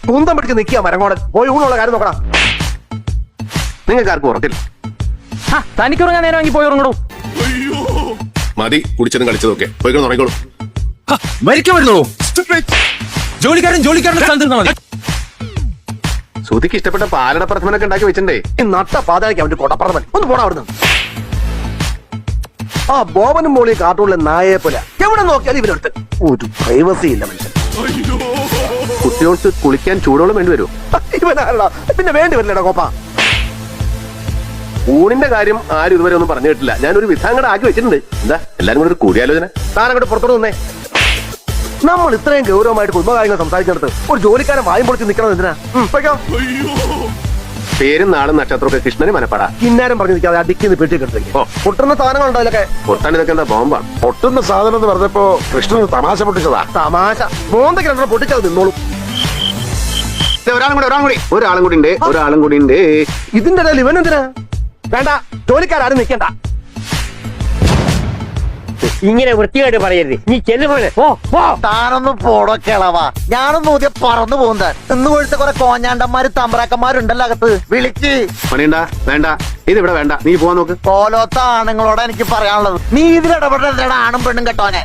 കുന്തം പിടിച്ച് നിൽക്കുക മരങ്ങോടൻ. പോയി ഊണുള്ള കാര്യം നോക്കണം. നിങ്ങൾക്ക് ആർക്കും ഉറക്കില്ല. തനിക്കുറങ്ങാൻ നേരം വാങ്ങി പോയി ഉറങ്ങണോ? മതി കുടിച്ചതും കളിച്ചതൊക്കെ പോയി ഉറങ്ങിക്കോളൂ. മരിക്കാൻ വരുന്നോ? ജോലിക്കാരൻ സ്ഥാനത്തിരുന്നാ മതി. ശ്രുതിക്ക് ഇഷ്ടപ്പെട്ട പാലട പ്രഥമനൊക്കെ ഉണ്ടാക്കി വെച്ചിട്ടേ ഈ നട്ട പാതാളിക്ക് അവന്റെ കൊടപ്രഥമൻ. ഒന്ന് പോടാ അവിടുന്ന്. ആ ബോബനും മോളി കാർട്ടൂണിലെ നായയെ പോലെ എവിടെ നോക്കിയാലും ഇവരെടുത്ത് ഒരു പ്രൈവസി ഇല്ല മനുഷ്യൻ. കുട്ടികൾക്ക് കുളിക്കാൻ ചൂടോളം വേണ്ടി വരുമോ? ഇവനാരടാ പിന്നെ വേണ്ടി വരില്ലടാ കോപ്പ. ഊണിന്റെ കാര്യം ആരും ഇതുവരെ ഒന്നും പറഞ്ഞു കേട്ടില്ല. ഞാനൊരു വിധാങ്ങടെ ആക്കി വെച്ചിട്ടുണ്ട്. എന്താ എല്ലാരും കൂടെ ഒരു കൂടിയാലോചന? താനങ്ങോട്ട് പുറത്തോട്ട് നിന്നേ. നമ്മൾ ഇത്രയും ഗൗരവമായിട്ട് കുടുംബകാര്യങ്ങൾ സംസാരിച്ചിടത്ത് ഒരു ജോലിക്കാരൻ വായും പൊളിച്ച് നിൽക്കണത് എന്തിനാ? പേരും നാളും നക്ഷത്രമൊക്കെ കൃഷ്ണന് മനപ്പാടാ. കിന്നാരം പറഞ്ഞു നിൽക്കാതെ അടിക്കുന്ന പെട്ടിക്കെടുത്തേക്ക്. പൊട്ടുന്ന സാധനങ്ങളുണ്ടോ ഇതിലൊക്കെ? പൊട്ടാൻ ഇതൊക്കെ എന്താ ബോംബാണ്? പൊട്ടുന്ന സാധനം എന്ന് പറഞ്ഞപ്പോ കൃഷ്ണന് തമാശ പൊട്ടിച്ചതാ. തമാശ മോന്തയ്ക്ക് രണ്ടെണ്ണം പൊട്ടിച്ചത് നിന്നോളും. ഒരാളും കൂടി ഉണ്ട്. ഇതിന്റെ ഇടയിൽ ഇവൻ എന്തിനാ? വേണ്ട, ജോലിക്കാരും നിൽക്കണ്ട. ഇങ്ങനെ വൃത്തിയായിട്ട് പറയരുത്. നീ ചെല്ലുപോലെ താനൊന്ന് പോടോ കിളവാ. ഞാനൊന്ന് ഊതിയ പറന്നു പോകുന്ന ഇന്ന് കൊഴുത്ത കുറെ കോഞ്ഞാണ്ടന്മാര് തമ്പ്രാക്കന്മാരുണ്ടല്ലോ അകത്ത്. വിളിക്ക് പണിയണ്ട. വേണ്ട, ഇതിവിടെ വേണ്ട. നീ പോവാൻ നോക്ക്. പോലോത്ത ആണുങ്ങളോട് എനിക്ക് പറയാനുള്ളത്, നീ ഇതിലിടപെടേണ്ട ആണും പെണ്ണും കെട്ടോനെ.